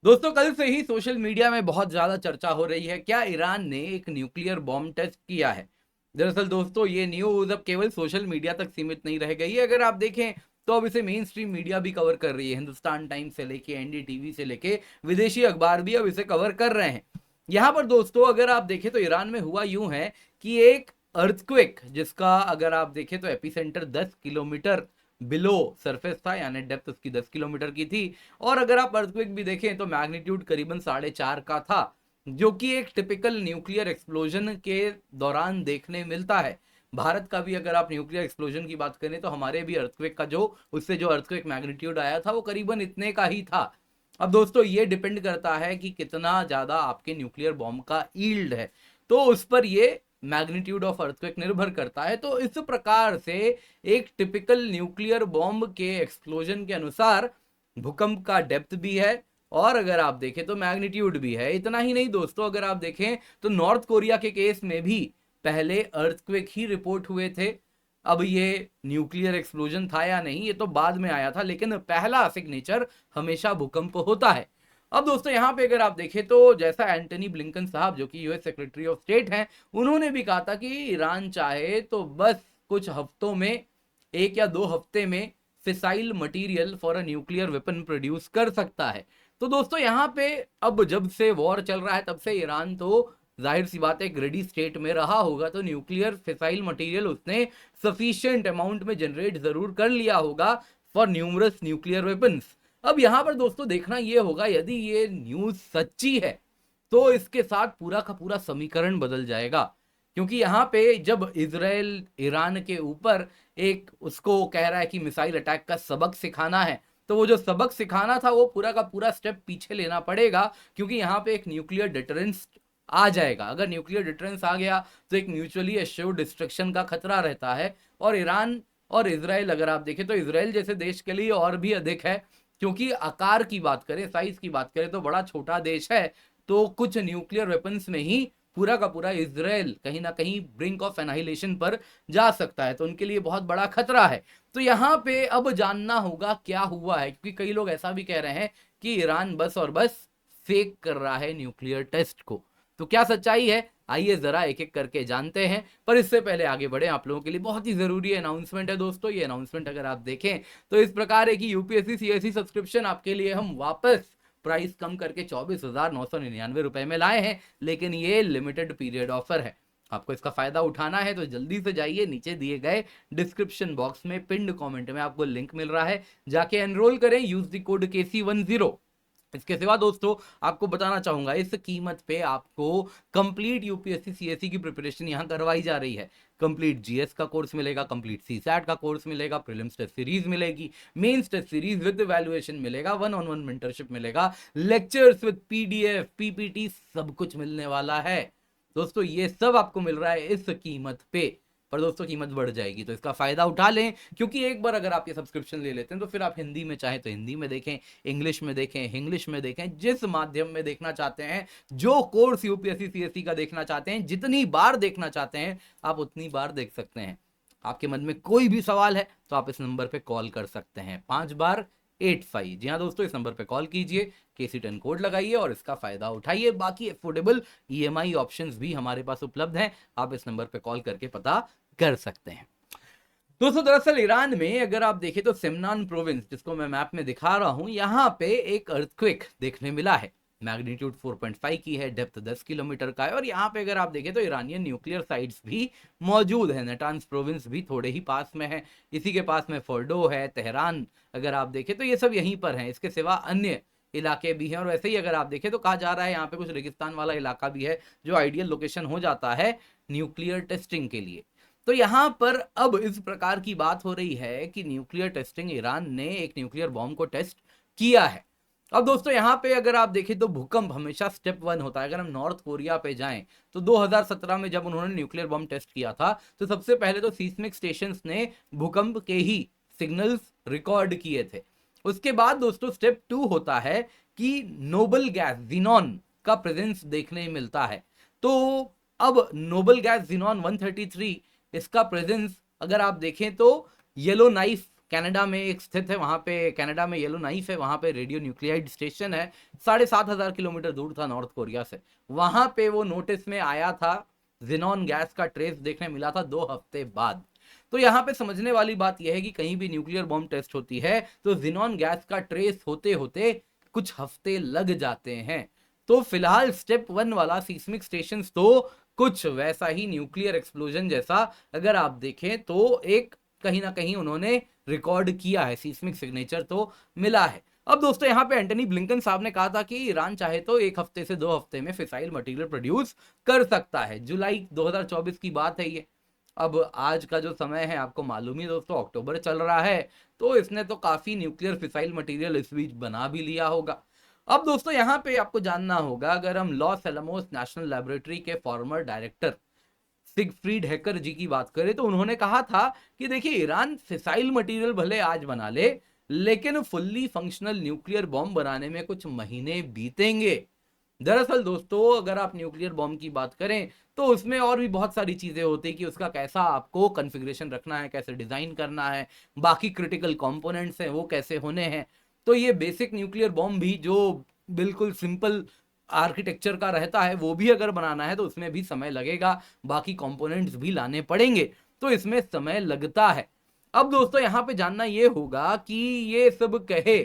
दोस्तों कल से ही सोशल मीडिया में बहुत ज्यादा चर्चा हो रही है, क्या ईरान ने एक न्यूक्लियर बॉम्ब टेस्ट किया है। दरअसल दोस्तों ये न्यूज अब केवल सोशल मीडिया तक सीमित नहीं रह गई है। अगर आप देखें तो अब इसे मेन स्ट्रीम मीडिया भी कवर कर रही है। हिंदुस्तान टाइम्स से लेके एनडीटीवी से लेके विदेशी अखबार भी अब इसे कवर कर रहे हैं। यहाँ पर दोस्तों अगर आप देखें तो ईरान में हुआ यूं है कि एक अर्थक्वेक, जिसका अगर आप देखें तो एपिसेंटर 10 किलोमीटर बिलो सरफेस था, यानी डेप्थ उसकी 10 किलोमीटर की थी। और अगर आप अर्थक्वेक भी देखें तो मैग्नीट्यूड करीबन 4.5 का था, जो कि एक टिपिकल न्यूक्लियर एक्सप्लोजन के दौरान देखने मिलता है। भारत का भी अगर आप न्यूक्लियर एक्सप्लोजन की बात करें तो हमारे भी अर्थक्वेक का जो उससे जो अर्थक्वेक मैग्नीट्यूड आया था वो करीबन इतने का ही था। अब दोस्तों ये डिपेंड करता है कि कितना ज्यादा आपके न्यूक्लियर बॉम्ब का ईल्ड है, तो उस पर ये मैग्नीट्यूड ऑफ अर्थक्वेक निर्भर करता है। तो इस प्रकार से एक टिपिकल न्यूक्लियर बॉम्ब के एक्सप्लोजन के अनुसार भूकंप का डेप्थ भी है और अगर आप देखें तो मैग्नीट्यूड भी है। इतना ही नहीं दोस्तों, अगर आप देखें तो नॉर्थ कोरिया के केस में भी पहले अर्थक्वेक ही रिपोर्ट हुए थे। अब ये न्यूक्लियर एक्सप्लोजन था या नहीं ये तो बाद में आया था, लेकिन पहला सिग्नेचर हमेशा भूकंप होता है। अब दोस्तों यहाँ पे अगर आप देखें तो जैसा एंटनी ब्लिंकन साहब जो कि यूएस सेक्रेटरी ऑफ स्टेट हैं, उन्होंने भी कहा था कि ईरान चाहे तो बस कुछ हफ्तों में, 1 या 2 हफ्ते में fissile material for a nuclear weapon produce कर सकता है। तो दोस्तों यहाँ पे अब जब से वॉर चल रहा है तब से ईरान तो जाहिर सी बात है एक रेडी स्टेट में रहा होगा, तो न्यूक्लियर फिसाइल मटेरियल उसने सफिशिएंट अमाउंट में जनरेट जरूर कर लिया होगा फॉर न्यूमरस न्यूक्लियर वेपन्स। अब यहां पर दोस्तों देखना यह होगा, यदि ये न्यूज सच्ची है तो इसके साथ पूरा का पूरा समीकरण बदल जाएगा। क्योंकि यहाँ पे जब इजराइल ईरान के ऊपर एक उसको कह रहा है कि मिसाइल अटैक का सबक सिखाना है, तो वो जो सबक सिखाना था वो पूरा का पूरा स्टेप पीछे लेना पड़ेगा। क्योंकि यहाँ पे एक न्यूक्लियर डिटरेंस आ जाएगा। अगर न्यूक्लियर डिटरेंस आ गया तो एक म्यूचुअली एश्योर्ड डिस्ट्रक्शन का खतरा रहता है। और ईरान और इजराइल अगर आप देखें तो इजराइल जैसे देश के लिए और भी अधिक है, क्योंकि आकार की बात करें, साइज की बात करें तो बड़ा छोटा देश है। तो कुछ न्यूक्लियर वेपन्स में ही पूरा का पूरा इजराइल कहीं ना कहीं ब्रिंक ऑफ एनाहिलेशन पर जा सकता है, तो उनके लिए बहुत बड़ा खतरा है। तो यहाँ पे अब जानना होगा क्या हुआ है, क्योंकि कई लोग ऐसा भी कह रहे हैं कि ईरान बस और बस फेक कर रहा है न्यूक्लियर टेस्ट को। तो क्या सच्चाई है, आइए जरा एक एक करके जानते हैं। पर इससे पहले आगे बढ़े, आप लोगों के लिए बहुत ही जरूरी अनाउंसमेंट है दोस्तों। ये अनाउंसमेंट अगर आप देखें तो इस प्रकार है कि यूपीएससी सीएससी सब्सक्रिप्शन आपके लिए हम वापस प्राइस कम करके 24,999 रुपए में लाए हैं, लेकिन ये लिमिटेड पीरियड ऑफर है। आपको इसका फायदा उठाना है तो जल्दी से जाइए, नीचे दिए गए डिस्क्रिप्शन बॉक्स में पिंड कमेंट में आपको लिंक मिल रहा है, जाके एनरोल करें, यूज द कोड KC10। इसके सिवा दोस्तों आपको बताना चाहूंगा, इस कीमत पे आपको कंप्लीट यूपीएससी सीएससी की प्रिपरेशन यहां करवाई जा रही है। कंप्लीट जीएस का कोर्स मिलेगा, कंप्लीट सीसैट का कोर्स मिलेगा, प्रीलिम्स टेस्ट सीरीज मिलेगी, mains test series with evaluation मिलेगा, 1-on-1 मेंटरशिप मिलेगा, लेक्चर्स विद पीडीएफ पीपीटी सब कुछ मिलने वाला है। दोस्तों ये सब आपको मिल रहा है इस कीमत पे। पर दोस्तों कीमत बढ़ जाएगी तो इसका फायदा उठा लें, क्योंकि एक बार अगर आप ये सब्सक्रिप्शन ले लेते हैं तो फिर आप हिंदी में चाहे तो हिंदी में देखें, इंग्लिश में देखें, इंग्लिश में देखें, जिस माध्यम में देखना चाहते हैं, जो कोर्स यूपीएससी सीएससी का देखना चाहते हैं, जितनी बार देखना चाहते हैं आप उतनी बार देख सकते हैं। आपके मन में कोई भी सवाल है तो आप इस नंबर पे कॉल कर सकते हैं, 5 बार 85। जी हाँ दोस्तों, इस नंबर पे कॉल कीजिए, KC10 कोड लगाइए और इसका फायदा उठाइए। बाकी अफोर्डेबल ईएमआई ऑप्शंस भी हमारे पास उपलब्ध हैं, आप इस नंबर पे कॉल करके पता कर सकते हैं। दोस्तों दरअसल ईरान में अगर आप देखें तो सेमनान प्रोविंस, जिसको मैं मैप में दिखा रहा हूं, यहां पे एक अर्थक्वेक देखने मिला है। मैग्नीट्यूड 4.5 की है, डेप्थ 10 किलोमीटर का है। और यहाँ पे अगर आप देखें तो ईरानियन न्यूक्लियर साइट्स भी मौजूद है। नेटान्स प्रोविंस भी थोड़े ही पास में है, इसी के पास में फोर्डो है, तेहरान अगर आप देखें तो ये सब यहीं पर हैं। इसके सिवा अन्य इलाके भी हैं। और वैसे ही अगर आप देखें तो कहा जा रहा है यहाँ पे कुछ रेगिस्तान वाला इलाका भी है, जो आइडियल लोकेशन हो जाता है न्यूक्लियर टेस्टिंग के लिए। तो यहां पर अब इस प्रकार की बात हो रही है कि न्यूक्लियर टेस्टिंग, ईरान ने एक न्यूक्लियर बॉम्ब को टेस्ट किया है। अब दोस्तों यहां पे अगर आप देखें तो भूकंप हमेशा स्टेप 1 होता है। अगर हम नॉर्थ कोरिया पे जाएं तो 2017 में जब उन्होंने न्यूक्लियर बॉम्ब टेस्ट किया था तो सबसे पहले तो सीस्मिक स्टेशंस ने भूकंप के ही सिग्नल्स रिकॉर्ड किए थे। उसके बाद दोस्तों स्टेप 2 होता है कि नोबल गैस जीनॉन का प्रेजेंस देखने मिलता है। तो अब नोबल गैस जीनॉन 133, इसका प्रेजेंस अगर आप देखें तो येलो नाइफ कनाडा में एक स्थित है, वहां पे कनाडा में येलो नाइफ है, वहां पे रेडियो न्यूक्लियाइड स्टेशन है, 7,500 किलोमीटर दूर था नॉर्थ कोरिया से। वहां पे वो नोटिस में आया था, जिनॉन गैस का ट्रेस देखने मिला था 2 हफ्ते बाद। तो यहाँ पे समझने वाली बात यह है कि कहीं भी न्यूक्लियर बॉम्ब टेस्ट होती है तो जिनॉन गैस का ट्रेस होते होते कुछ हफ्ते लग जाते हैं। तो फिलहाल स्टेप 1 वाला सीस्मिक स्टेशन तो कुछ वैसा ही न्यूक्लियर एक्सप्लोजन जैसा अगर आप देखें तो एक कहीं ना कहीं उन्होंने रिकॉर्ड किया है, सीस्मिक सिग्नेचर तो मिला है। अब दोस्तों यहाँ पे एंटनी ब्लिंकन साहब ने कहा था कि ईरान चाहे तो 1 हफ्ते से 2 हफ्ते में फिसाइल मटेरियल प्रोड्यूस कर सकता है। जुलाई 2024 की बात है ये। अब आज का जो समय है आपको मालूम ही दोस्तों, अक्टूबर चल रहा है, तो इसने तो काफी न्यूक्लियर फिसाइल मटेरियल इस बीच बना भी लिया होगा। अब दोस्तों यहाँ पे आपको जानना होगा, अगर हम लॉस एलमोस नेशनल लेबोरेटरी के फॉर्मर डायरेक्टर सिगफ्रीड हैकर जी की बात करें तो उन्होंने कहा था कि देखिए ईरान फिसाइल मटेरियल भले आज बना ले, लेकिन फुल्ली फंक्शनल न्यूक्लियर बॉम्ब बनाने में कुछ महीने बीतेंगे। दरअसल दोस्तों अगर आप न्यूक्लियर बॉम्ब की बात करें तो उसमें और भी बहुत सारी चीजें होती है कि उसका कैसा आपको कॉन्फ़िगरेशन रखना है, कैसे डिजाइन करना है, बाकी क्रिटिकल कंपोनेंट्स हैं वो कैसे होने हैं। तो ये बेसिक न्यूक्लियर बॉम्ब भी जो बिल्कुल सिंपल आर्किटेक्चर का रहता है वो भी अगर बनाना है तो उसमें भी समय लगेगा, बाकी कंपोनेंट्स भी लाने पड़ेंगे, तो इसमें समय लगता है। अब दोस्तों यहाँ पे जानना ये होगा कि ये सब कहे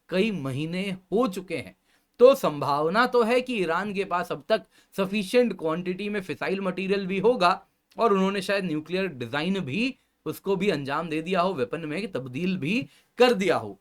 कई महीने हो चुके हैं, तो संभावना तो है कि ईरान के पास अब तक सफिशिएंट क्वांटिटी में फिसाइल मटेरियल भी होगा और उन्होंने शायद न्यूक्लियर डिजाइन भी उसको भी अंजाम दे दिया हो, वेपन में तब्दील भी कर दिया हो।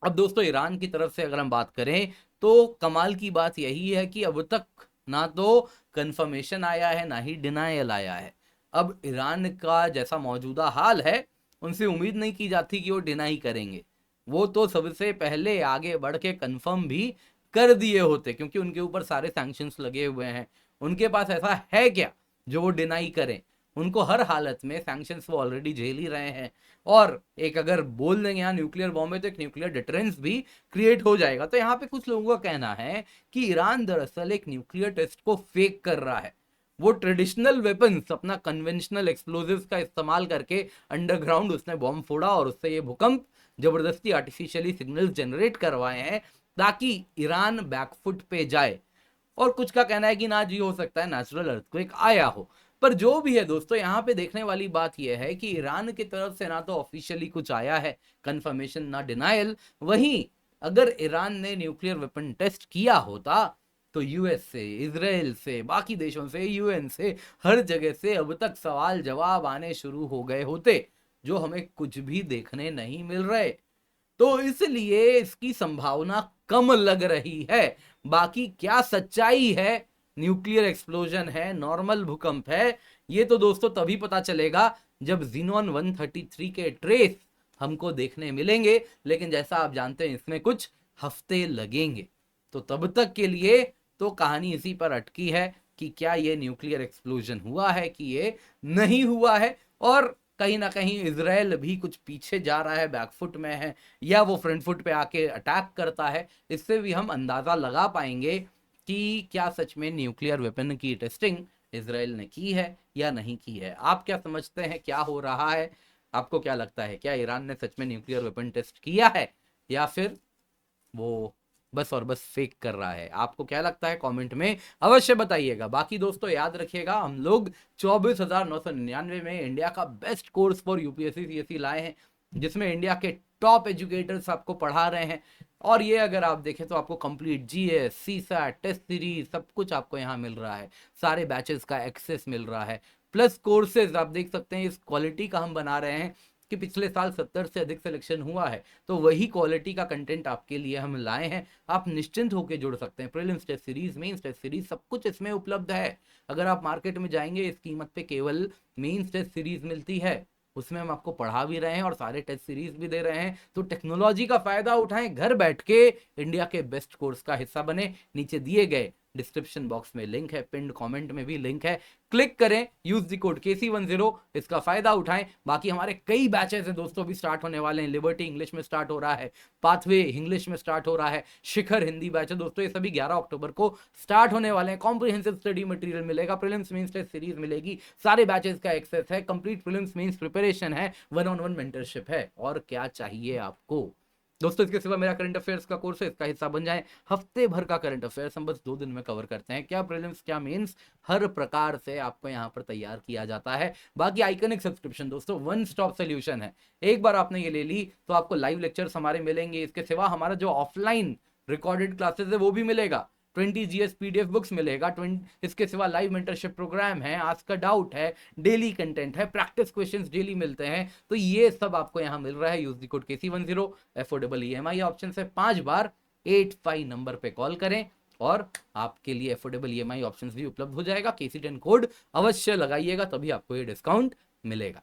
अब दोस्तों ईरान की तरफ से अगर हम बात करें तो कमाल की बात यही है कि अब तक ना तो कंफर्मेशन आया है ना ही डिनायल आया है। अब ईरान का जैसा मौजूदा हाल है उनसे उम्मीद नहीं की जाती कि वो डिनाई करेंगे, वो तो सबसे पहले आगे बढ़ के कंफर्म भी कर दिए होते, क्योंकि उनके ऊपर सारे सैंक्शंस लगे हुए हैं। उनके पास ऐसा है क्या जो वो डिनाई करें? उनको हर हालत में सैंक्शंस वो ऑलरेडी झेल ही रहे हैं, और एक अगर बोल देंगे यहाँ न्यूक्लियर बॉम्ब है तो एक न्यूक्लियर डिटरेंस भी क्रिएट हो जाएगा। तो यहाँ पे कुछ लोगों का कहना है कि ईरान दरअसल एक न्यूक्लियर टेस्ट को फेक कर रहा है। वो ट्रेडिशनल वेपन्स, अपना कन्वेंशनल एक्सप्लोजिव्स का इस्तेमाल करके अंडरग्राउंड उसने बॉम्ब फोड़ा और उससे ये भूकंप जबरदस्ती आर्टिफिशियली सिग्नल्स जनरेट करवाए हैं ताकि ईरान बैकफुट पे जाए। और कुछ का कहना है कि ना जी हो सकता है नेचुरल अर्थक्वेक आया हो। पर जो भी है दोस्तों यहाँ पे देखने वाली बात यह है कि ईरान की तरफ से ना तो ऑफिशियली कुछ आया है कंफर्मेशन ना डिनायल, वहीं अगर ईरान ने न्यूक्लियर वेपन टेस्ट किया होता तो यूएस से, इजराइल से, बाकी देशों से, यूएन से, हर जगह से अब तक सवाल जवाब आने शुरू हो गए होते, जो हमें कुछ भी देखने नहीं मिल रहे। तो इसलिए इसकी संभावना कम लग रही है। बाकी क्या सच्चाई है, न्यूक्लियर एक्सप्लोजन है, नॉर्मल भूकंप है, ये तो दोस्तों तभी पता चलेगा जब जीनोन 133 के ट्रेस हमको देखने मिलेंगे। लेकिन जैसा आप जानते हैं इसमें कुछ हफ्ते लगेंगे, तो तब तक के लिए तो कहानी इसी पर अटकी है कि क्या ये न्यूक्लियर एक्सप्लोजन हुआ है कि ये नहीं हुआ है, और कहीं ना कहीं इजराइल भी कुछ पीछे जा रहा है, बैकफुट में है, या वो फ्रंट फुट पे आके अटैक करता है। इससे भी हम अंदाजा लगा पाएंगे कि क्या सच में न्यूक्लियर वेपन की टेस्टिंग इजराइल ने की है या नहीं की है। आप क्या समझते हैं क्या हो रहा है? आपको क्या लगता है, क्या ईरान ने सच में न्यूक्लियर वेपन टेस्ट किया है या फिर वो बस और बस फेक कर रहा है? आपको क्या लगता है कमेंट में अवश्य बताइएगा। बाकी दोस्तों याद रखिएगा हम लोग 24,999 में इंडिया का best course for UPSC CSC लाए हैं, जिसमें इंडिया के टॉप एजुकेटर्स आपको पढ़ा रहे हैं। और ये अगर आप देखें तो आपको complete GS, CSAT, test series सब कुछ आपको यहाँ मिल रहा है, सारे बैचेस का एक्सेस मिल रहा है, प्लस कोर्सेज आप देख सकते हैं। इस क्वालिटी का हम बना रहे हैं कि पिछले साल 70 से अधिक सिलेक्शन हुआ है, तो वही क्वालिटी का कंटेंट आपके लिए हम लाए हैं। आप निश्चिंत होकर जुड़ सकते हैं। Prelims test series, mains test series सब कुछ इसमें उपलब्ध है। अगर आप मार्केट में जाएंगे इस कीमत पे केवल मेंस टेस्ट सीरीज मिलती है, उसमें हम आपको पढ़ा भी रहे हैं और सारे टेस्ट सीरीज भी दे रहे हैं। तो टेक्नोलॉजी का फायदा उठाएं, घर बैठ के इंडिया के बेस्ट कोर्स का हिस्सा बने। नीचे दिए गए डिस्क्रिप्शन बॉक्स में लिंक है, पिंड कमेंट में भी लिंक है, क्लिक करें, यूज द कोड KC10, इसका फायदा उठाएं। बाकी हमारे कई बैचेस हैं दोस्तों भी स्टार्ट होने वाले हैं। लिबर्टी इंग्लिश में स्टार्ट हो रहा है, पाथवे इंग्लिश में स्टार्ट हो रहा है, शिखर हिंदी बैच है दोस्तों, ये सभी 11 अक्टूबर को स्टार्ट होने वाले हैं। कॉम्प्रिहेंसिव स्टडी मटेरियल मिलेगा, प्रीलिम्स मेंस टेस्ट सीरीज मिलेगी, सारे बैचेस का एक्सेस है, कंप्लीट प्रीलिम्स मेंस प्रिपरेशन है, 1-on-1 मेंटरशिप है, और क्या चाहिए आपको दोस्तों। इसके सिवा मेरा करंट अफेयर्स का कोर्स है, इसका हिस्सा बन जाए। हफ्ते भर का करंट अफेयर्स हम बस 2 दिन में कवर करते हैं, क्या प्रीलिम्स क्या मेंस, हर प्रकार से आपको यहाँ पर तैयार किया जाता है। बाकी आइकनिक सब्सक्रिप्शन दोस्तों वन स्टॉप सोल्यूशन है, एक बार आपने ये ले ली तो आपको लाइव लेक्चर्स हमारे मिलेंगे। इसके सिवा हमारा जो ऑफलाइन रिकॉर्डेड क्लासेस है वो भी मिलेगा, 20 GS PDF बुक्स मिलेगा, 20 इसके सिवा लाइव मेंटरशिप प्रोग्राम है, आस्क का डाउट है, डेली कंटेंट है, प्रैक्टिस क्वेश्चंस डेली मिलते हैं। तो ये सब आपको यहाँ मिल रहा है। Use the code KC10, affordable EMI option से 5 बार 85 नंबर पे कॉल करें और आपके लिए अफोर्डेबल EMI ऑप्शंस भी उपलब्ध हो जाएगा। KC10 कोड अवश्य लगाइएगा, तभी आपको ये डिस्काउंट मिलेगा।